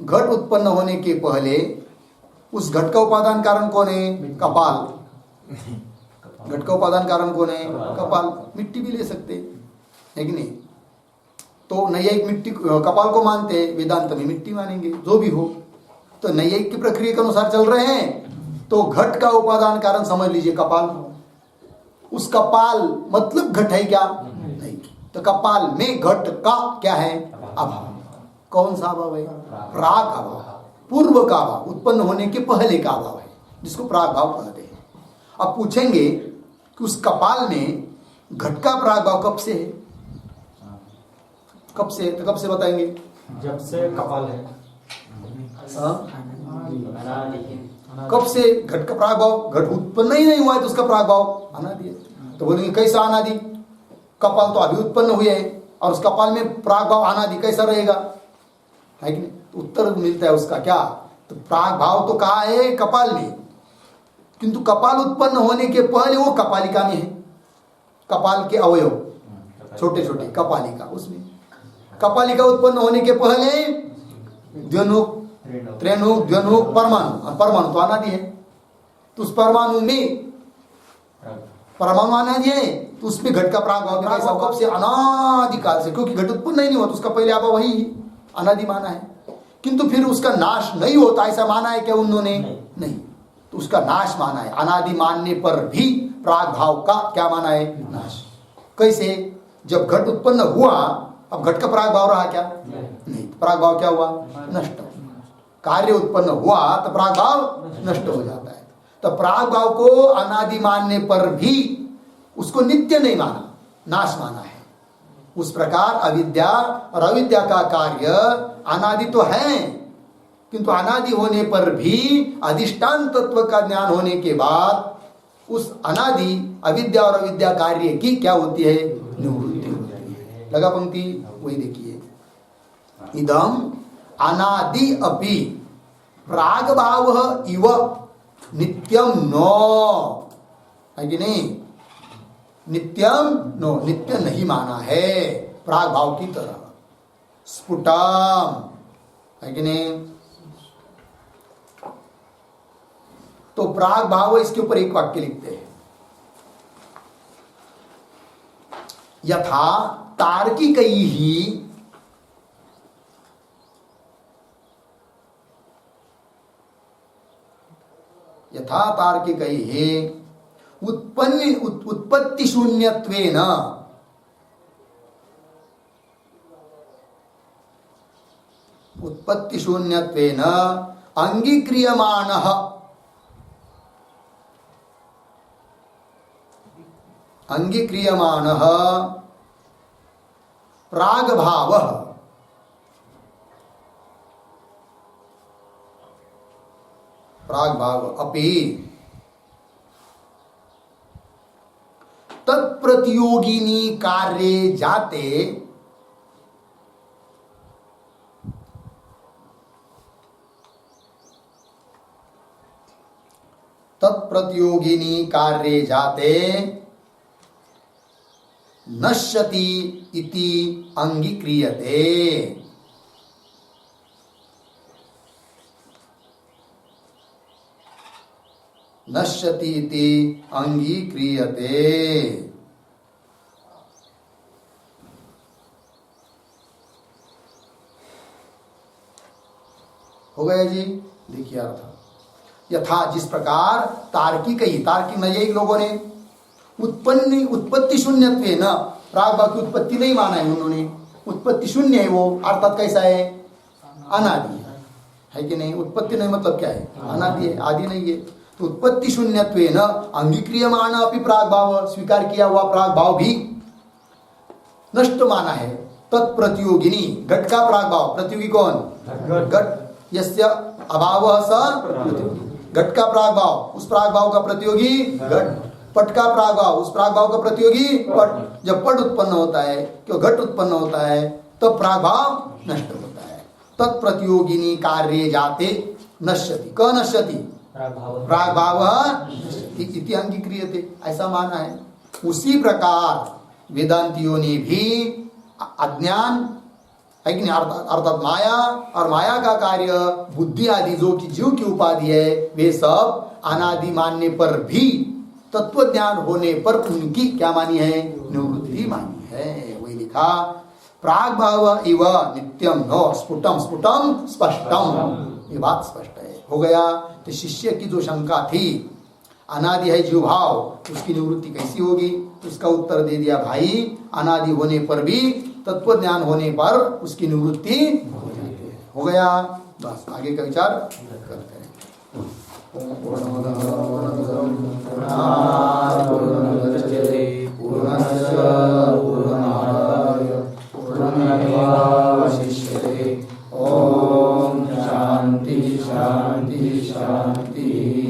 घट उत्पन्न होने के पहले उस घट का उपादान कारण कौन है? कपाल। घट का उपादान कारण कौन है? कपाल। मिट्टी भी ले सकते है कि नहीं? तो नैयायिक मिट्टी कपाल को मानते हैं, वेदांत में मिट्टी मानेंगे, जो भी हो। तो नैयायिक की प्रक्रिया के अनुसार चल रहे हैं, तो घट का उपादान कारण समझ लीजिए कपाल। उस कपाल मतलब घट है क्या? नहीं। तो कपाल में घट का क्या है? अभाव। कौन सा अभाव है? प्राग अभाव, पूर्व का अभाव, उत्पन्न होने के पहले का अभाव है, जिसको प्राग भाव कहते हैं। अब पूछेंगे कि उस कपाल में घट का प्राग भाव कब से है? कब से? तो कब से बताएंगे? जब से कपाल है। कब से घट का प्राग भाव? घट उत्पन्न ही नहीं हुआ है तो उसका प्राग भाव अनादि है। तो बोलेंगे कैसा अनादि? कपाल तो अभी उत्पन्न हुए है और उस कपाल में प्राग भाव अनादि कैसा रहेगा? है कि नहीं? तो उत्तर मिलता है उसका क्या? तो प्राग भाव तो कहाँ है? कपाल में। किंतु कपाल उत्पन्न होने के पहले वो कपालिका में है। कपाल के अवयव छोटे छोटे कपालिका, उसमें कपालिका उत्पन्न होने के पहले द्वनुक, त्रेणुक, द्वनुक, परमाणु। परमाणु तो अनादि है। तो उस परमाणु में परमाणु अनादि है, तो उसमें घट का प्राग भाव कैसा? कब से? अनादिकाल से, क्योंकि घट उत्पन्न नहीं हुआ तो उसका पहले आप वही अनादि माना है। किंतु फिर उसका नाश नहीं होता ऐसा माना है क्या उन्होंने? नहीं। तो उसका नाश माना है। अनादि मानने पर भी प्राग भाव का क्या माना है? नाश। कैसे? जब घट उत्पन्न हुआ, अब घट का प्राग भाव रहा क्या? नहीं। प्राग भाव क्या हुआ? नष्ट। कार्य उत्पन्न हुआ तो प्राग भाव नष्ट हो जाता है। तो प्राग भाव को अनादि मानने पर भी उसको नित्य नहीं माना, नाश माना है। उस प्रकार अविद्या और अविद्या का कार्य अनादि तो है, किंतु अनादि होने पर भी अधिष्ठान तत्व का ज्ञान होने के बाद उस अनादि अविद्या और अविद्या कार्य की क्या होती है? निवृत्ति होती है। लगा पंक्ति? वही देखिए, इदम अनादि अपि प्राग भाव इव नित्यम नो, है कि नहीं? नित्यम नो, नित्य नहीं माना है प्राग भाव की तरह। स्फुटम, है कि नहीं? तो प्राग भाव, इसके ऊपर एक वाक्य लिखते हैं, यथा तार्किकैः यथा तार्किकैः उत्पत्ति शून्यत्वेन अंगीक्रियमाणः प्राग भावः अपि तत्प्रतियोगिनी कार्ये जाते नश्यति इति अंगीक्रियते। नश्यति इति अंगीक्रियते। हो गया जी। देखिए अर्थ, यथा जिस प्रकार तार्किक नैयायिक लोगों ने उत्पत्ति शून्यत्वे न, प्राग भाव की उत्पत्ति नहीं माना है उन्होंने, उत्पत्ति शून्य है वो, अर्थात कैसा है, अनादि है कि नहीं। उत्पत्ति नहीं मतलब क्या है, अनादि है, आदि नहीं है। तो उत्पत्ति शून्यत्वे न अंगीक्रियमाण अपि प्राग भाव, स्वीकार किया हुआ प्राग भाव भी नष्ट माना है। तत्प्रतियोगिनी, घट का प्राग भाव, प्रतियोगी कौन, घट, यस्य अभाव स प्रतियोगी, घट का प्राग भाव, उस प्राग भाव का प्रतियोगी घट, पट का प्राग भाव, उस प्राग भाव का प्रतियोगी पट। जब पट उत्पन्न होता है, क्यों घट उत्पन्न होता है, तो प्राग भाव नष्ट होता है। तत्प्रतियोगिनी कार्य जाते नश्यति, क नश्यति, प्राग भाव इति अंगीक्रियते, ऐसा माना है। उसी प्रकार वेदांतियों ने भी अज्ञान है कि नहीं, अर्थात माया और माया का कार्य बुद्धि आदि जो कि जीव की उपाधि है, वे सब अनादि मानने पर भी तत्व ज्ञान होने पर उनकी क्या मानी है, निवृत्ति मानी है। वही लिखा, प्राग भाव इव नित्यम न स्फुटम स्फुटम स्पष्टम, ये बात स्पष्ट है। हो गया। तो शिष्य की जो शंका थी अनादि है जीव भाव, उसकी निवृत्ति कैसी होगी, उसका उत्तर दे दिया, भाई अनादि होने पर भी तत्व ज्ञान होने पर उसकी निवृत्ति हो जाती है। हो गया। बस आगे का विचार करते हैं। ओम शांति शांति शांति।